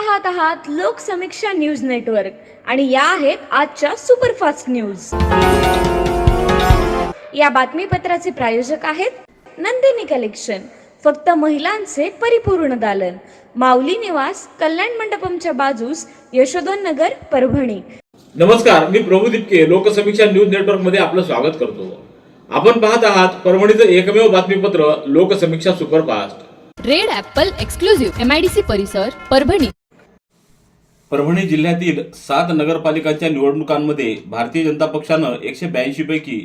पाहत आहात Loksamiksha news network आणि या आहेत आजच्या सुपरफास्ट न्यूज। या बातमीपत्राचे प्रायोजक आहेत नंदिनी कलेक्शन, फक्त महिलांचे परिपूर्ण दालन, माऊली निवास, कल्याण मंडपमच्या बाजूस, यशोधन नगर, परभणी। नमस्कार, मी प्रभू दिपके लोकसमीक्षा न्यूज नेटवर्क मध्ये आपलं स्वागत करतो। आपण पाहत आहात परभणीचं एकमेव बातमीपत्र Loksamiksha superfast. Red Apple exclusive MIDC परिसर परभणी। परभणी जिल्ह्यातील 7 नगरपालिकांच्या निवडणुकांमध्ये भारतीय जनता पक्षानं 182 पैकी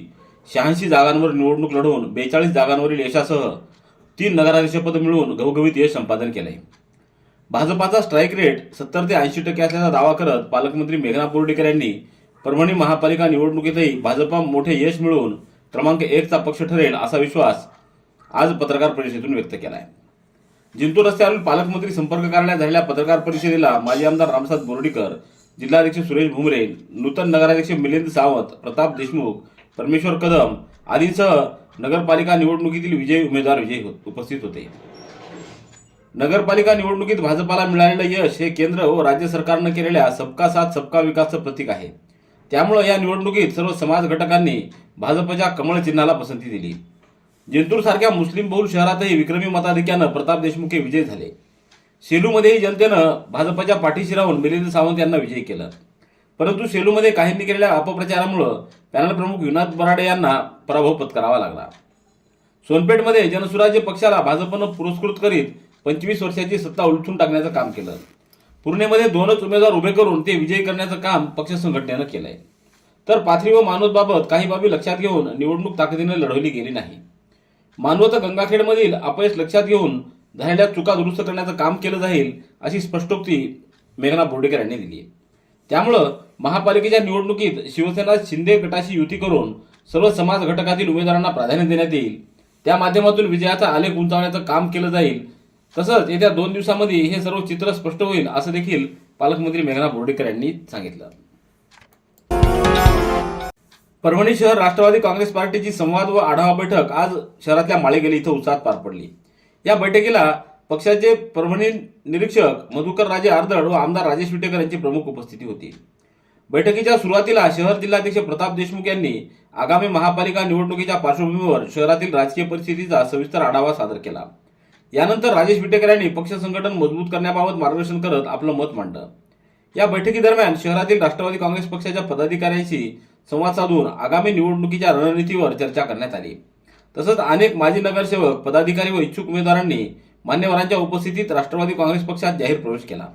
86 जागांवर निवडणूक लढवून 42 जागांवरील यशासह 3 नगराध्यक्षपद मिळवून घवघवीत यश संपादन केलंय। भाजपाचा स्ट्राईक रेट 70 ते 80% असल्याचा दावा करत पालकमंत्री मेघना बोर्डीकर यांनी परभणी महापालिका निवडणुकीतही भाजपा मोठे यश मिळवून क्रमांक 1 चा पक्ष ठरेल असा विश्वास आज पत्रकार परिषदेतून व्यक्त केलाय। जिंतूर रस्त्यावरील पालकमंत्री संपर्क कार्यालयात झालेल्या पत्रकार परिषदेला माजी आमदार रामसात बोर्डीकर, जिल्हाध्यक्ष सुरेश भुमरे, नूतन नगराध्यक्ष मिलिंद सावंत, प्रताप देशमुख, परमेश्वर कदम आदींसह नगरपालिका निवडणुकीतील विजयी उमेदवार उपस्थित होते। नगरपालिका निवडणुकीत भाजपाला मिळालेलं यश हे केंद्र व राज्य सरकारनं केलेल्या सबका साथ सबका विकासचं प्रतीक आहे। त्यामुळे या निवडणुकीत सर्व समाज घटकांनी भाजपच्या कमळ चिन्हाला पसंती दिली। जिंतूर सारख्या मुस्लिम बहुल शहरातही विक्रमी मताधिक्यानं प्रताप देशमुख हे विजयी झाले। सेलूमध्येही जनतेनं भाजपच्या पाठीशी राहून मिलिंद सावंत यांना विजयी केलं, परंतु सेलूमध्ये काहींनी केलेल्या अपप्रचारामुळे पॅनल प्रमुख विनोद बराडे यांना पराभव पत्करावा लागला। सोनपेठमध्ये जनसुराज्य पक्षाला भाजपनं पुरस्कृत करीत 25 वर्षाची सत्ता उलथून टाकण्याचं काम केलं। पूर्णेमध्ये 2च उमेदवार उभे करून ते विजयी करण्याचं काम पक्ष संघटनेनं केलंय। तर पाथरी व मानवतबाबत काही बाबी लक्षात घेऊन निवडणूक ताकदीने लढवली गेली नाही। मानवत गंगाखेडमधील अपयश लक्षात घेऊन झालेल्या चुका दुरुस्त करण्याचं काम केलं जाईल अशी स्पष्टोक्ती मेघना बोर्डीकर यांनी दिली। त्यामुळं महापालिकेच्या निवडणुकीत शिवसेना शिंदे गटाशी युती करून सर्व समाज घटकातील उमेदवारांना प्राधान्य देण्यात येईल। त्या माध्यमातून विजयाचा आलेख उंचावण्याचं काम केलं जाईल। तसंच येत्या 2 दिवसांमध्ये हे सर्व चित्र स्पष्ट होईल असं देखील पालकमंत्री मेघना बोर्डीकर यांनी सांगितलं। परभणी शहर राष्ट्रवादी काँग्रेस पार्टीची संवाद व आढावा बैठक आज शहरातल्या माळेगली इथं उत्साहात पार पडली। या बैठकीला पक्षाचे परभणी निरीक्षक मधुकर राजे आर्दड व आमदार राजेश विटेकर यांची प्रमुख उपस्थिती होती। बैठकीच्या सुरुवातीला शहर जिल्हाध्यक्ष प्रताप देशमुख यांनी आगामी महापालिका निवडणुकीच्या पार्श्वभूमीवर शहरातील राजकीय परिस्थितीचा सविस्तर आढावा सादर केला। यानंतर राजेश विटेकर यांनी पक्ष संघटन मजबूत करण्याबाबत मार्गदर्शन करत आपलं मत मांडलं। या बैठकीदरम्यान शहरातील राष्ट्रवादी काँग्रेस पक्षाच्या पदाधिकाऱ्यांशी संवाद साधून आगामी निवडणुकीच्या रणनीतीवर चर्चा करण्यात आली। तसंच अनेक माजी नगरसेवक, पदाधिकारी व इच्छुक उमेदवारांनी मान्यवरांच्या उपस्थितीत राष्ट्रवादी काँग्रेस पक्षात जाहीर प्रवेश केला।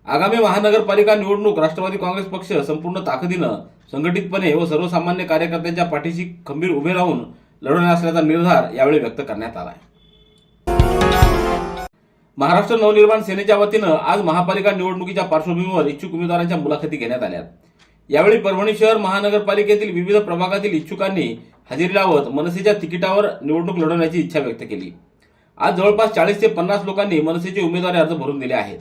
आगामी महानगरपालिका निवडणूक राष्ट्रवादी काँग्रेस पक्ष संपूर्ण ताकदीनं, संघटितपणे व सर्वसामान्य कार्यकर्त्यांच्या पाठीशी खंबीर उभे राहून लढवणार असल्याचा निर्धार यावेळी व्यक्त करण्यात आला। महाराष्ट्र नवनिर्माण सेनेच्या वतीनं आज महापालिका निवडणुकीच्या पार्श्वभूमीवर इच्छुक उमेदवारांच्या मुलाखती घेण्यात आल्या। यावेळी परभणी शहर महानगरपालिकेतील विविध प्रभागातील इच्छुकांनी हजेरी लावत मनसेच्या तिकिटावर निवडणूक लढवण्याची इच्छा व्यक्त केली। आज जवळपास 40 ते 50 लोकांनी मनसेचे उमेदवारी अर्ज भरून दिले आहेत।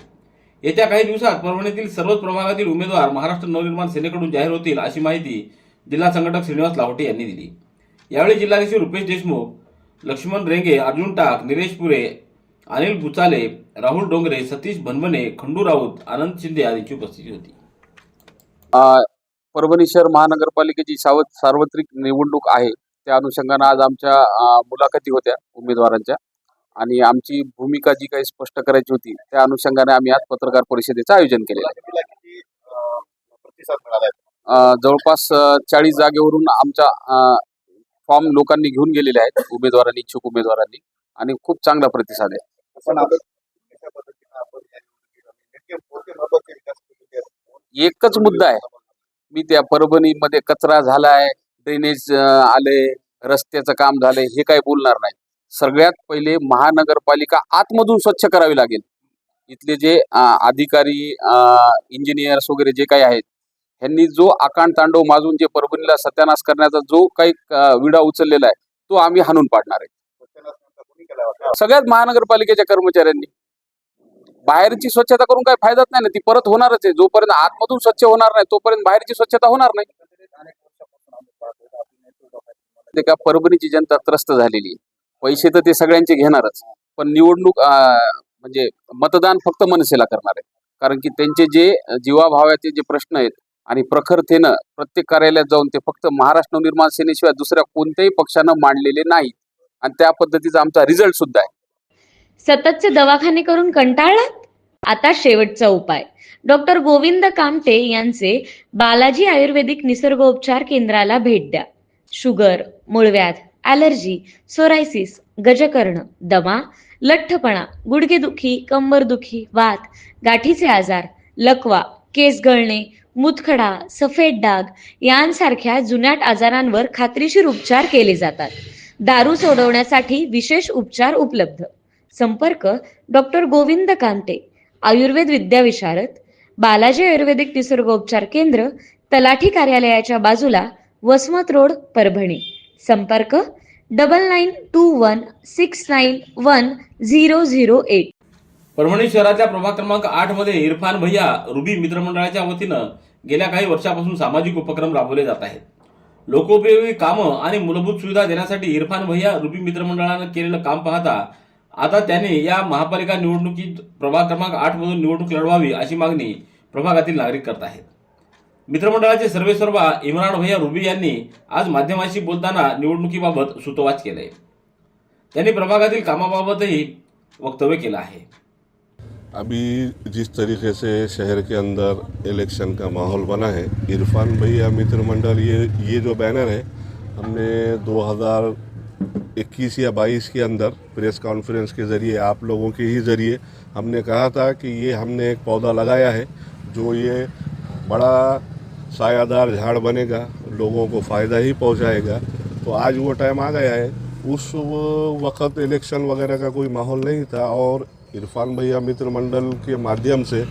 येत्या काही दिवसात परभणीतील सर्वच प्रभागातील उमेदवार महाराष्ट्र नवनिर्माण सेनेकडून जाहीर होतील अशी माहिती जिल्हा संघटक श्रीनिवास लाहोटे यांनी दिली। यावेळी जिल्हाध्यक्ष रुपेश देशमुख, लक्ष्मण रेंगे, अर्जुन टाक, निलेश पुरे, अनिल बुचाले, राहुल डोंगरे, सतीश भनवणे, खंडू राऊत, आनंद शिंदे आदींची उपस्थिती होती। परभणी शहर महानगरपालिकेची सार्वत्रिक निवडणूक आहे, त्या अनुषंगाने आज आमच्या मुलाखती होत्या उमेदवारांच्या आणि आमची भूमिका जी काही स्पष्ट करायची होती त्या अनुषंगाने आम्ही आज पत्रकार परिषदेचं आयोजन केले आहे। जवळपास 40 जागेवरून आमचा फॉर्म लोकांनी घेऊन गेलेले आहेत, उमेदवारांनी, इच्छुक उमेदवारांनी, आणि खूप चांगला प्रतिसाद आहे। एकच मुद्दा आहे, मी त्या परभणीमध्ये कचरा झालाय, ड्रेनेज आले, रस्त्याचं काम झालंय हे काही बोलणार नाही। सगळ्यात पहिले महानगरपालिका आतमधून स्वच्छ करावी लागेल। इथले जे अधिकारी, इंजिनियर्स वगैरे जे काही आहेत, ह्यांनी जो आकांड तांडव माजून जे परभणीला सत्यानाश करण्याचा जो काही विडा उचललेला आहे तो आम्ही हाणून पाडणार आहे। सगळ्यात महानगरपालिकेच्या कर्मचाऱ्यांनी। बाहेरची स्वच्छता करून काही फायदाच नाही ना, ती परत होणारच आहे। जोपर्यंत आतमधून स्वच्छ होणार नाही तोपर्यंत बाहेरची स्वच्छता होणार नाही। का परभणीची जनता त्रस्त झालेली, पैसे तर ते सगळ्यांचे घेणारच, पण निवडणूक म्हणजे मतदान फक्त मनसेला करणार आहे। कारण की त्यांचे जे जीवाभावाचे जे प्रश्न आहेत आणि प्रखरतेनं प्रत्येक कार्यालयात जाऊन ते फक्त महाराष्ट्र नवनिर्माण सेनेशिवाय दुसऱ्या कोणत्याही पक्षानं मांडलेले नाहीत आणि त्या पद्धतीचा आमचा रिझल्ट सुद्धा आहे. सततचे दवाखाने करून कंटाळलात? आता शेवटचा उपाय. डॉक्टर गोविंद कामटे यांचे बालाजी आयुर्वेदिक निसर्गोपचार केंद्राला भेट द्या. शुगर, मूळव्याध, ॲलर्जी, सोरायसिस, गजकर्ण, दमा, लठ्ठपणा, गुडघेदुखी, कंबरदुखी, वात, गाठीचे आजार, लकवा, केस गळणे, मुतखडा, सफेद डाग यांसारख्या जुनाट आजारांवर खात्रीशीर उपचार केले जातात. दारू सोडवण्यासाठी विशेष उपचार उपलब्ध. संपर्क डॉक्टर गोविंद कामटे, आयुर्वेद विद्याविशारद, बालाजी आयुर्वेदिक निसर्गोपचार केंद्र, तलाठी कार्यालयाच्या बाजूला, वसमत रोड, परभणी. संपर्क 9921691008. परभणी शहरातल्या प्रभाग क्रमांक 8 मध्ये इरफान भैया रुबी मित्रमंडळाच्या वतीनं गेल्या काही वर्षापासून सामाजिक उपक्रम राबवले जात आहेत. लोकोपयोगी कामं आणि मूलभूत सुविधा देण्यासाठी इरफान भैया रुबी मित्रमंडळानं केलेलं काम पाहता आता त्याने या महापालिका निवडणुकीत प्रभाग क्रमांक 8 मधून निवडणूक लढवावी अशी मागणी प्रभागातील नागरिक करत आहेत. मित्रमंडळाचे सर्वेसर्वा इम्रान भैया रुबी यांनी आज माध्यमांशी बोलताना निवडणुकीबाबत सूतोवाच केलंय. त्यांनी प्रभागातील कामाबाबतही वक्तव्य केलं आहे. अभी जिस तरीके से शहर के अंदर इलेक्शन का माहौल बना है, इरफान भैया मित्र मंडल ये जो बैनर है हमने 2021 या 22 के अंदर प्रेस कॉन्फ्रेंस के ज़रिए आप लोगों के ही ज़रिए हमने कहा था कि ये हमने एक पौधा लगाया है जो ये बड़ा सायादार झाड़ बनेगा, लोगों को फ़ायदा ही पहुंचाएगा. तो आज वो टाइम आ गया है. उस वक़्त इलेक्शन वगैरह का कोई माहौल नहीं था और इरफान भैया मित्र मंडल के माध्यम से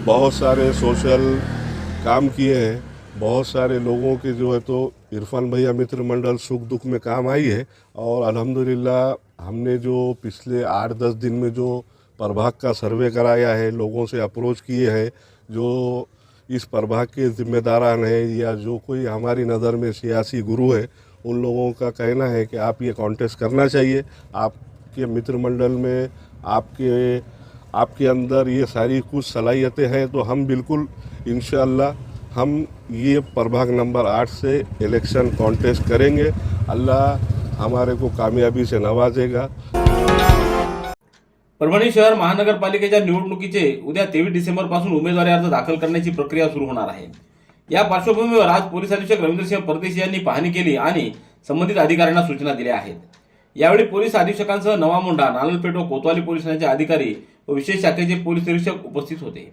बहुत सारे सोशल काम किए हैं. बहुत सारे लोगों के जो है तो इरफान भैया मित्र मंडल सुख दुख में काम आई है. और अल्हम्दुलिल्लाह हमने जो पिछले 8-10 दिन में जो प्रभाग का सर्वे कराया है, लोगों से अप्रोच किए हैं, जो इस प्रभाग के जिम्मेदारान हैं या जो कोई हमारी नज़र में सियासी गुरु है, उन लोगों का कहना है कि आप ये कॉन्टेस्ट करना चाहिए. आपके मित्र मंडल में आपके अंदर ये सारी कुछ सलाहियतें हैं तो हम बिल्कुल इंशाअल्लाह हम ये प्रभाग नंबर 8 से इलेक्शन कॉन्टेस्ट करेंगे. अल्लाह हमारे को कामयाबी से नवाजेगा. परभणी शहर महानगरपालिकेच्या निवडणुकीचे उद्या 23 डिसेंबर पासून उमेदवारी अर्ज दाखल करण्याची प्रक्रिया सुरू होणार आहे. या पार्श्वभूमीवर आज पोलीस अधीक्षक रवींद्रसिंह परदेशी यांनी पाहणी केली आणि संबंधित अधिकाऱ्यांना सूचना दिल्या आहेत. यावेळी पोलीस अधीक्षकांसह नवामोंढा, नानलपेठ व कोतवाली पोलीस ठाण्याचे अधिकारी व विशेष शाखेचे पोलीस निरीक्षक उपस्थित होते.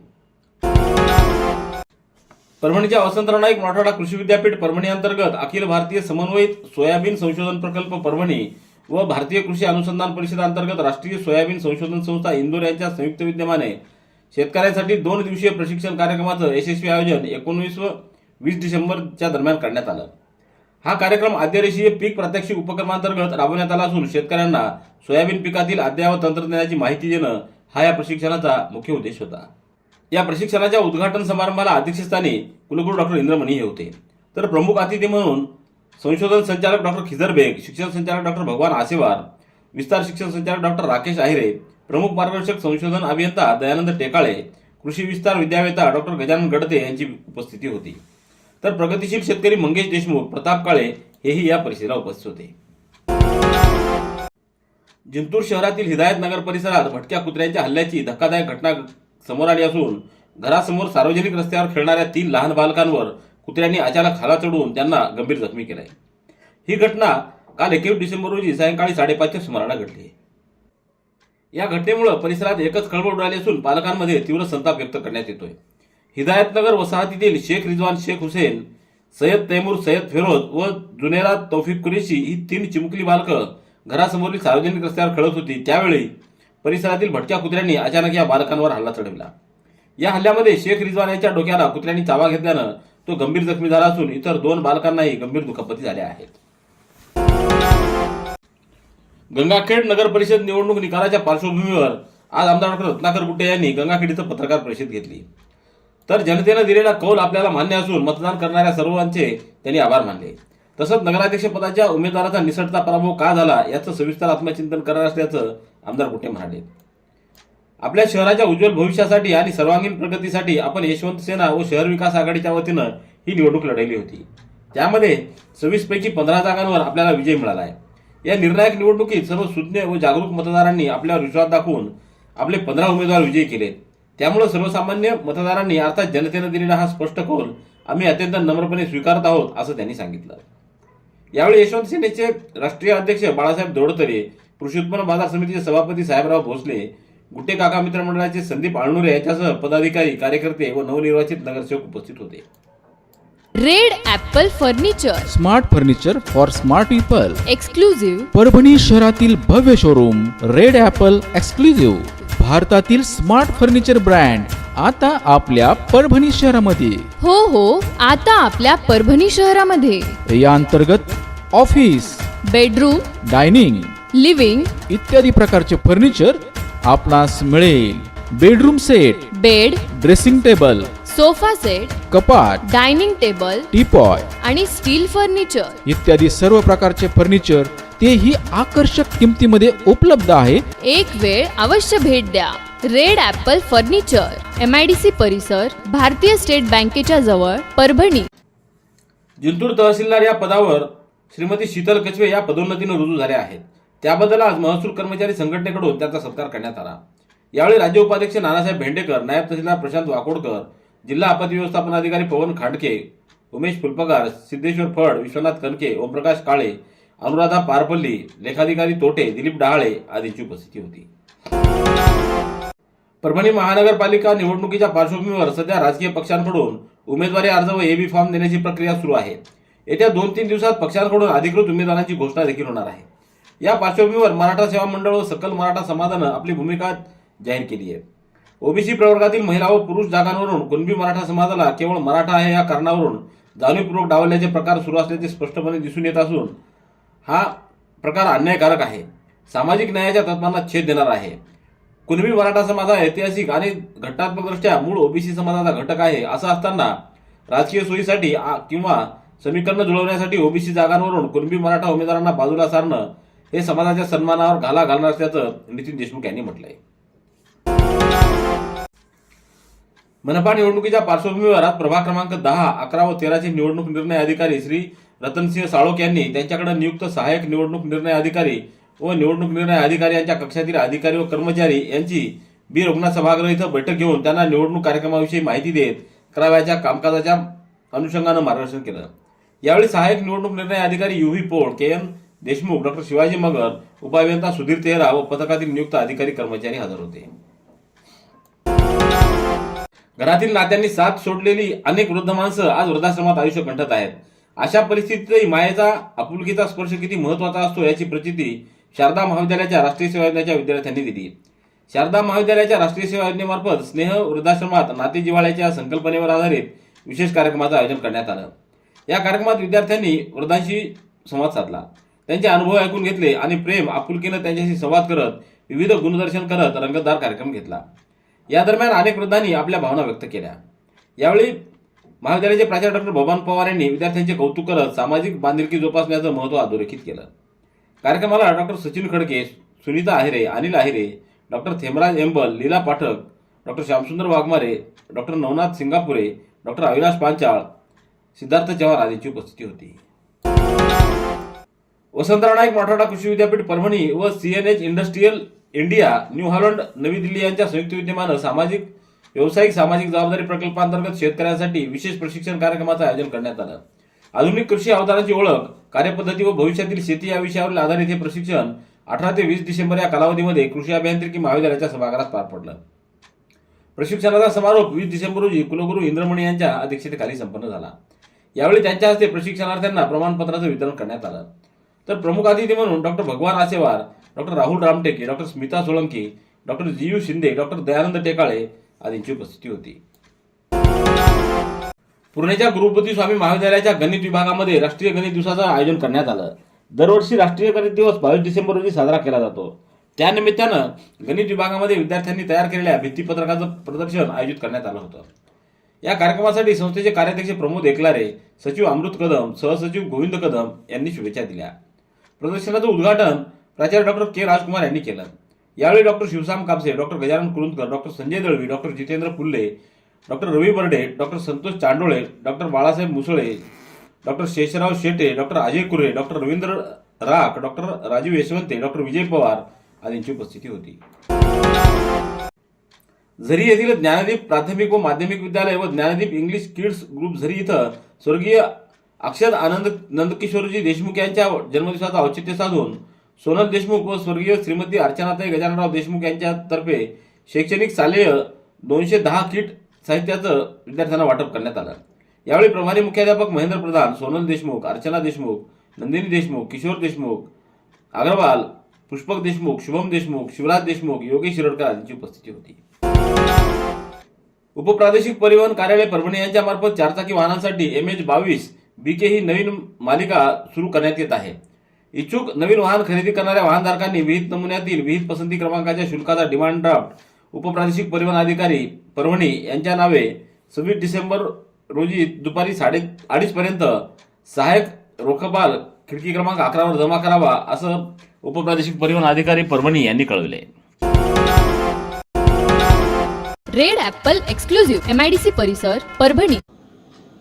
परभणीच्या वसंतराव नाईक मराठवाडा कृषी विद्यापीठ परभणी अंतर्गत अखिल भारतीय समन्वयित सोयाबीन संशोधन प्रकल्प परभणी व भारतीय कृषी अनुसंधान परिषद अंतर्गत राष्ट्रीय सोयाबीन संशोधन संस्था इंदोर यांच्या संयुक्त विद्यमाने शेतकऱ्यांसाठी 2 दिवसीय प्रशिक्षण कार्यक्रमाचं यशस्वी आयोजन 19 व 20 डिसेंबरच्या दरम्यान करण्यात आलं. हा कार्यक्रम आद्यरेषीय पीक प्रात्यक्षिक उपक्रमांतर्गत राबवण्यात आला असून शेतकऱ्यांना सोयाबीन पिकातील अद्ययावत तंत्रज्ञानाची माहिती देणं हा या प्रशिक्षणाचा मुख्य उद्देश होता. या प्रशिक्षणाच्या उद्घाटन समारंभाला अध्यक्षस्थानी कुलगुरू डॉक्टर इंद्रमणी हे होते. तर प्रमुख अतिथी म्हणून संशोधन संचालक डॉक्टर खिजर बेग, शिक्षण संचालक डॉक्टर भगवान आसेवार, विस्तार शिक्षण संचालक डॉक्टर राकेश आहिरे, प्रमुख मार्गदर्शक संशोधन अभियंता दयानंद टेकाळे, कृषी विस्तार विद्यावेता डॉक्टर गजानन गडते यांची उपस्थिती होती. तर प्रगतिशील शेतकरी मंगेश देशमुख, प्रताप काळे हेही या परिषदेला उपस्थित होते. जिंतूर शहरातील हिदायत नगर परिसरात भटक्या कुत्र्यांच्या हल्ल्याची धक्कादायक घटना समोर आली असून घरासमोर सार्वजनिक रस्त्यावर खेळणाऱ्या 3 लहान बालकांवर कुत्र्यांनी अचानक खाला चढवून त्यांना गंभीर जखमी केलंय. ही घटना काल 21 डिसेंबर रोजी सायंकाळी 5:30च्या सुमाराला घडली. या घटनेमुळे परिसरात एकच खळबळ उडाली असून पालकांमध्ये तीव्र संताप व्यक्त करण्यात येतोय. हिदायतनगर वसाहतीतील शेख रिजवान शेख हुसेन, सय्यद तैमूर सय्यद फिरोज व जुनेरा तौफिक कुरेशी ही 3 चिमुकली बालकं घरासमोरील सार्वजनिक रस्त्यावर खेळत होती. त्यावेळी परिसरातील भटक्या कुत्र्यांनी अचानक या बालकांवर हल्ला चढविला. या हल्ल्यामध्ये शेख रिजवान यांच्या डोक्याला कुत्र्यांनी चावा घेतल्यानं तो गंभीर जखमी झाला असून इतर 2 बालकांनाही गंभीर दुखापती झाल्या आहेत. गंगाखेड नगर परिषद निवडणूक निकालाच्या पार्श्वभूमीवर आज आमदार डॉक्टर रत्नाकर गुट्टे यांनी गंगाखेड इथं पत्रकार परिषद घेतली. तर जनतेनं दिलेला कौल आपल्याला मान्य असून मतदान करणाऱ्या सर्वांचे त्यांनी आभार मानले. तसंच नगराध्यक्ष पदाच्या उमेदवाराचा निसटता पराभव का झाला याचं सविस्तर आत्मचिंतन करणार असल्याचं आमदार गुट्टे म्हणाले. आपल्या शहराच्या उज्ज्वल भविष्यासाठी आणि सर्वांगीण प्रगतीसाठी आपण यशवंत सेना व शहर विकास आघाडीच्या वतीनं ही निवडणूक लढवली होती. त्यामध्ये 26 पैकी 15 जागांवर आपल्याला विजय मिळाला आहे. या निर्णायक निवडणुकीत सर्व सुज्ञ व जागरूक मतदारांनी आपल्यावर विश्वास दाखवून आपले 15 उमेदवार विजयी केले. त्यामुळे सर्वसामान्य मतदारांनी अर्थात जनतेनं दिलेला हा स्पष्ट कौल आम्ही अत्यंत नम्रपणे स्वीकारत आहोत असं त्यांनी सांगितलं. यावेळी यशवंत सेनेचे राष्ट्रीय अध्यक्ष बाळासाहेब दोडतरे, कृषी उत्पन्न बाजार समितीचे सभापती साहेबराव भोसले, गुट्टे काका मित्र मंडळाचे संदीप आळनुरे यांच्यासह पदाधिकारी, कार्यकर्ते व नवनिर्वाचित नगरसेवक उपस्थित होते. Red Apple furniture, smart furniture for smart people. Exclusive Parbhani शहरातील भव्य शोरूम रेड ॲपल एक्सक्लुझिव्ह, भारतातील स्मार्ट फर्निचर ब्रँड आता आपल्या परभणी शहरामध्ये. हो आता आपल्या परभणी शहरामध्ये. या अंतर्गत ऑफिस, बेडरूम, डायनिंग, लिव्हिंग इत्यादी प्रकारचे फर्निचर आपणास मिळेल. Bedroom set, bed, dressing table, sofa set, कपाट, डायनिंग टेबल टीपॉय आणि स्टील फर्निचर इत्यादी सर्व प्रकारचे फर्निचर तेही आकर्षक किमतीमध्ये उपलब्ध आहे. एक वेळ अवश्य भेट द्या. रेड ॲपल फर्निचर, MIDC परिसर, भारतीय स्टेट बँकेच्या जवळ, परभणी. जिंतूर तहसीलदार या पदावर श्रीमती शीतल कचवे या पदोन्नतीनं रुजू झाल्या आहेत. त्याबद्दल आज महसूल कर्मचारी संघटनेकडून त्यांचा सत्कार करण्यात आला. यावेळी राज्य उपाध्यक्ष नानासाहेब भेंडेकर, नायब तहसीलदार प्रशांत वाकोडकर, जिल्हा आपत्ती व्यवस्थापन अधिकारी पवन खांडके, उमेश फुलपगार, सिद्धेश्वर फड, विश्वनाथ कनके, ओमप्रकाश काळे, अनुराधा पारपल्ली, लेखाधिकारी तोटे, दिलीप डहाळे आदींची उपस्थिती होती. परभणी महानगरपालिका निवडणुकीच्या पार्श्वभूमीवर सध्या राजकीय पक्षांकडून उमेदवारी अर्ज व AB फॉर्म देण्याची प्रक्रिया सुरू आहे. येत्या 2-3 दिवसात पक्षांकडून अधिकृत उमेदवारांची घोषणा देखील होणार आहे. या पार्श्वभूमीवर मराठा सेवा मंडळ व सकल मराठा समाजानं आपली भूमिका जाहीर केली आहे. ओबीसी प्रवर्गातील महिला व पुरुष जागांवरून कुणबी मराठा समाजाला केवळ मराठा आहे या कारणावरून जाणीवपूर्वक डावलल्याचे प्रकार सुरू असल्याचे स्पष्टपणे दिसून येत असून हा प्रकार अन्यायकारक आहे. सामाजिक न्यायाच्या तत्वांना छेद देणार आहे. कुणबी मराठा समाज हा ऐतिहासिक आणि घटनात्मकदृष्ट्या मूळ ओबीसी समाजाचा घटक आहे. असं असताना राजकीय सोयीसाठी किंवा समीकरण जुळवण्यासाठी ओबीसी जागांवरून कुणबी मराठा उमेदवारांना बाजूला सारणं हे समाजाच्या सन्मानावर घाला घालणार असल्याचं नितीन देशमुख यांनी म्हटलंय. मनपा निवडणुकीच्या पार्श्वभूमीवर आज प्रभाग क्रमांक 10, 11 व 13 चे निवडणूक निर्णय अधिकारी श्री रतनसिंह साळोख यांनी त्यांच्याकडे नियुक्त सहाय्यक निवडणूक निर्णय अधिकारी व निवडणूक निर्णय अधिकारी यांच्या कक्षातील अधिकारी व कर्मचारी यांची बी रघुनाथ सभागृह इथं बैठक घेऊन त्यांना निवडणूक कार्यक्रमाविषयी माहिती देत करावयाच्या कामकाजाच्या अनुषंगानं मार्गदर्शन केलं. यावेळी सहाय्यक निवडणूक निर्णय अधिकारी UV पोळ, KN देशमुख, डॉक्टर शिवाजी मगर, उपअभियंता सुधीर तेहरा व पथकातील नियुक्त अधिकारी कर्मचारी हजर होते. घरातील नात्यांनी साथ सोडलेली अनेक वृद्ध माणसं आज वृद्धाश्रमात आयुष्य कंठत आहेत. अशा परिस्थितीतही मायेचा, आपुलकीचा स्पर्श किती महत्वाचा असतो याची प्रचिती शारदा महाविद्यालयाच्या राष्ट्रीय सेवा योजनेच्या विद्यार्थ्यांनी दिली. शारदा महाविद्यालयाच्या राष्ट्रीय सेवा योजनेमार्फत स्नेह वृद्धाश्रमात नाते जिव्हाळ्याच्या संकल्पनेवर आधारित विशेष कार्यक्रमाचं आयोजन करण्यात आलं. या कार्यक्रमात विद्यार्थ्यांनी वृद्धांशी संवाद साधला, त्यांचे अनुभव ऐकून घेतले आणि प्रेम आपुलकीनं त्यांच्याशी संवाद करत विविध गुणदर्शन करत रंगतदार कार्यक्रम घेतला. या दरम्यान अनेक वृद्धांनी आपल्या भावना व्यक्त केल्या. यावेळी महाविद्यालयाचे प्राचार्य डॉक्टर भगवान पवार यांनी विद्यार्थ्यांचे कौतुक करत सामाजिक बांधिलकी जोपासण्याचं महत्त्व अधोरेखित केलं. कार्यक्रमाला doctor Sachin Khadke, Sunita Ahire, Anil Ahire, doctor Themraj Embal, Leela Pathak, doctor Shyamsundar Waghmare, doctor Navnath Singapure, doctor Avinash Panchal, Siddharth Chavan आदींची उपस्थिती होती. वसंतराव नाईक मराठवाडा कृषी विद्यापीठ परभणी व CNH industrial India new Holland नवी दिल्ली यांच्या संयुक्त विद्यमानं व्यावसायिक सामाजिक जबाबदारी प्रकल्पांतर्गत शेतकऱ्यांसाठी विशेष प्रशिक्षण कार्यक्रमाचं आयोजन करण्यात आलं. आधुनिक कृषी अवजारांची ओळख, कार्यपद्धती व भविष्यातील शेती या विषयावर आधारित हे प्रशिक्षण 18 ते 20 डिसेंबर या कालावधीमध्ये कृषी अभियांत्रिकी महाविद्यालयाच्या सभागृहात पार पडलं. प्रशिक्षणाचा समारोप 20 डिसेंबर रोजी कुलगुरू इंद्रमणी यांच्या अध्यक्षतेखाली संपन्न झाला. यावेळी त्यांच्या हस्ते प्रशिक्षणार्थ्यांना प्रमाणपत्राचं वितरण करण्यात आलं. तर प्रमुख अतिथी म्हणून डॉक्टर भगवान Asewar, doctor Rahul Ramteke, doctor Smita Solanki, doctor GU Shinde, doctor Dayanand Tekale आदींची उपस्थिती होती. पुण्याच्या गुरुपती स्वामी महाविद्यालयाच्या गणित विभागामध्ये राष्ट्रीय गणित दिवसाचं आयोजन करण्यात आलं. दरवर्षी राष्ट्रीय गणित दिवस 22 डिसेंबर रोजी साजरा केला जातो. त्यानिमित्तानं गणित विभागामध्ये विद्यार्थ्यांनी तयार केलेल्या भित्तीपत्रकाचं प्रदर्शन आयोजित करण्यात आलं होतं. या कार्यक्रमासाठी संस्थेचे कार्याध्यक्ष प्रमोद एकलारे, सचिव अमृत कदम, सहसचिव गोविंद कदम यांनी शुभेच्छा दिल्या. प्रदर्शनाचं उद्घाटन प्राचार्य डॉक्टर K. राजकुमार यांनी केलं. यावेळी doctor Shivsam Kapse, doctor Gajanan Kurundkar, doctor Sanjay Dalvi, doctor Jitendra Phulle, doctor Ravi Barde, doctor Santosh Chandole, doctor Balasaheb Musale, doctor Sheshrao Shete, doctor Ajay Kure, doctor Ravindra Rakh, doctor Rajiv Yashwante, doctor Vijay Pawar आदींची उपस्थिती होती. झरी येथील ज्ञानदीप प्राथमिक व माध्यमिक विद्यालय व Gyandeep English kids group Jhari इथं स्वर्गीय अक्षत आनंद नंदकिशोरजी देशमुख यांच्या जन्मदिवसाचं औचित्य साधून सोनल देशमुख व स्वर्गीय श्रीमती अर्चनाताई गजाननराव देशमुख यांच्यातर्फे शैक्षणिक सालेय 210 किट साहित्याचं विद्यार्थ्यांना वाटप करण्यात आलं. यावेळी प्रभारी मुख्याध्यापक महेंद्र प्रधान, सोनल देशमुख, अर्चना देशमुख, नंदिनी देशमुख, किशोर देशमुख अग्रवाल, पुष्पक देशमुख, शुभम देशमुख, शिवराज देशमुख, योगेश शिरडकर आदींची उपस्थिती होती. उपप्रादेशिक परिवहन कार्यालय परभणी यांच्या मार्फत चारचाकी वाहनांसाठी MH22 BK ही नवीन मालिका सुरू करण्यात येत आहे. इच्छुक नवीन वाहन खरेदी करणाऱ्या वाहनधारकांनी विहित नमुन्यातील विहित पसंती क्रमांकाच्या शुल्काचा डिमांड ड्राफ्ट उपप्रादेशिक परिवहन अधिकारी परभणी यांच्या नावे 26 डिसेंबर रोजी दुपारी 2:30 पर्यंत सहाय्यक रोखपाल खिडकी क्रमांक 11 वर जमा करावा, असं उपप्रादेशिक परिवहन अधिकारी परभणी यांनी कळविले. रेड ॲपल एक्सक्लुझिव्ह MIDC परिसर परभणी.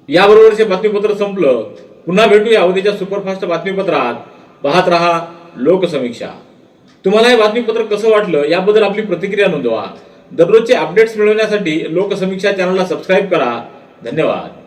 याबरोबरचे बातमीपत्र संपलं. पुन्हा भेटूया उद्याच्या सुपरफास्ट बातमीपत्रात. पाहत रहा लोकसमीक्षा. तुम्हाला हे बातमीपत्र कसं वाटलं याबद्दल आपली प्रतिक्रिया नोंदवा. दररोजचे अपडेट्स मिळवण्यासाठी लोकसमीक्षा चॅनलला सबस्क्राईब करा. धन्यवाद.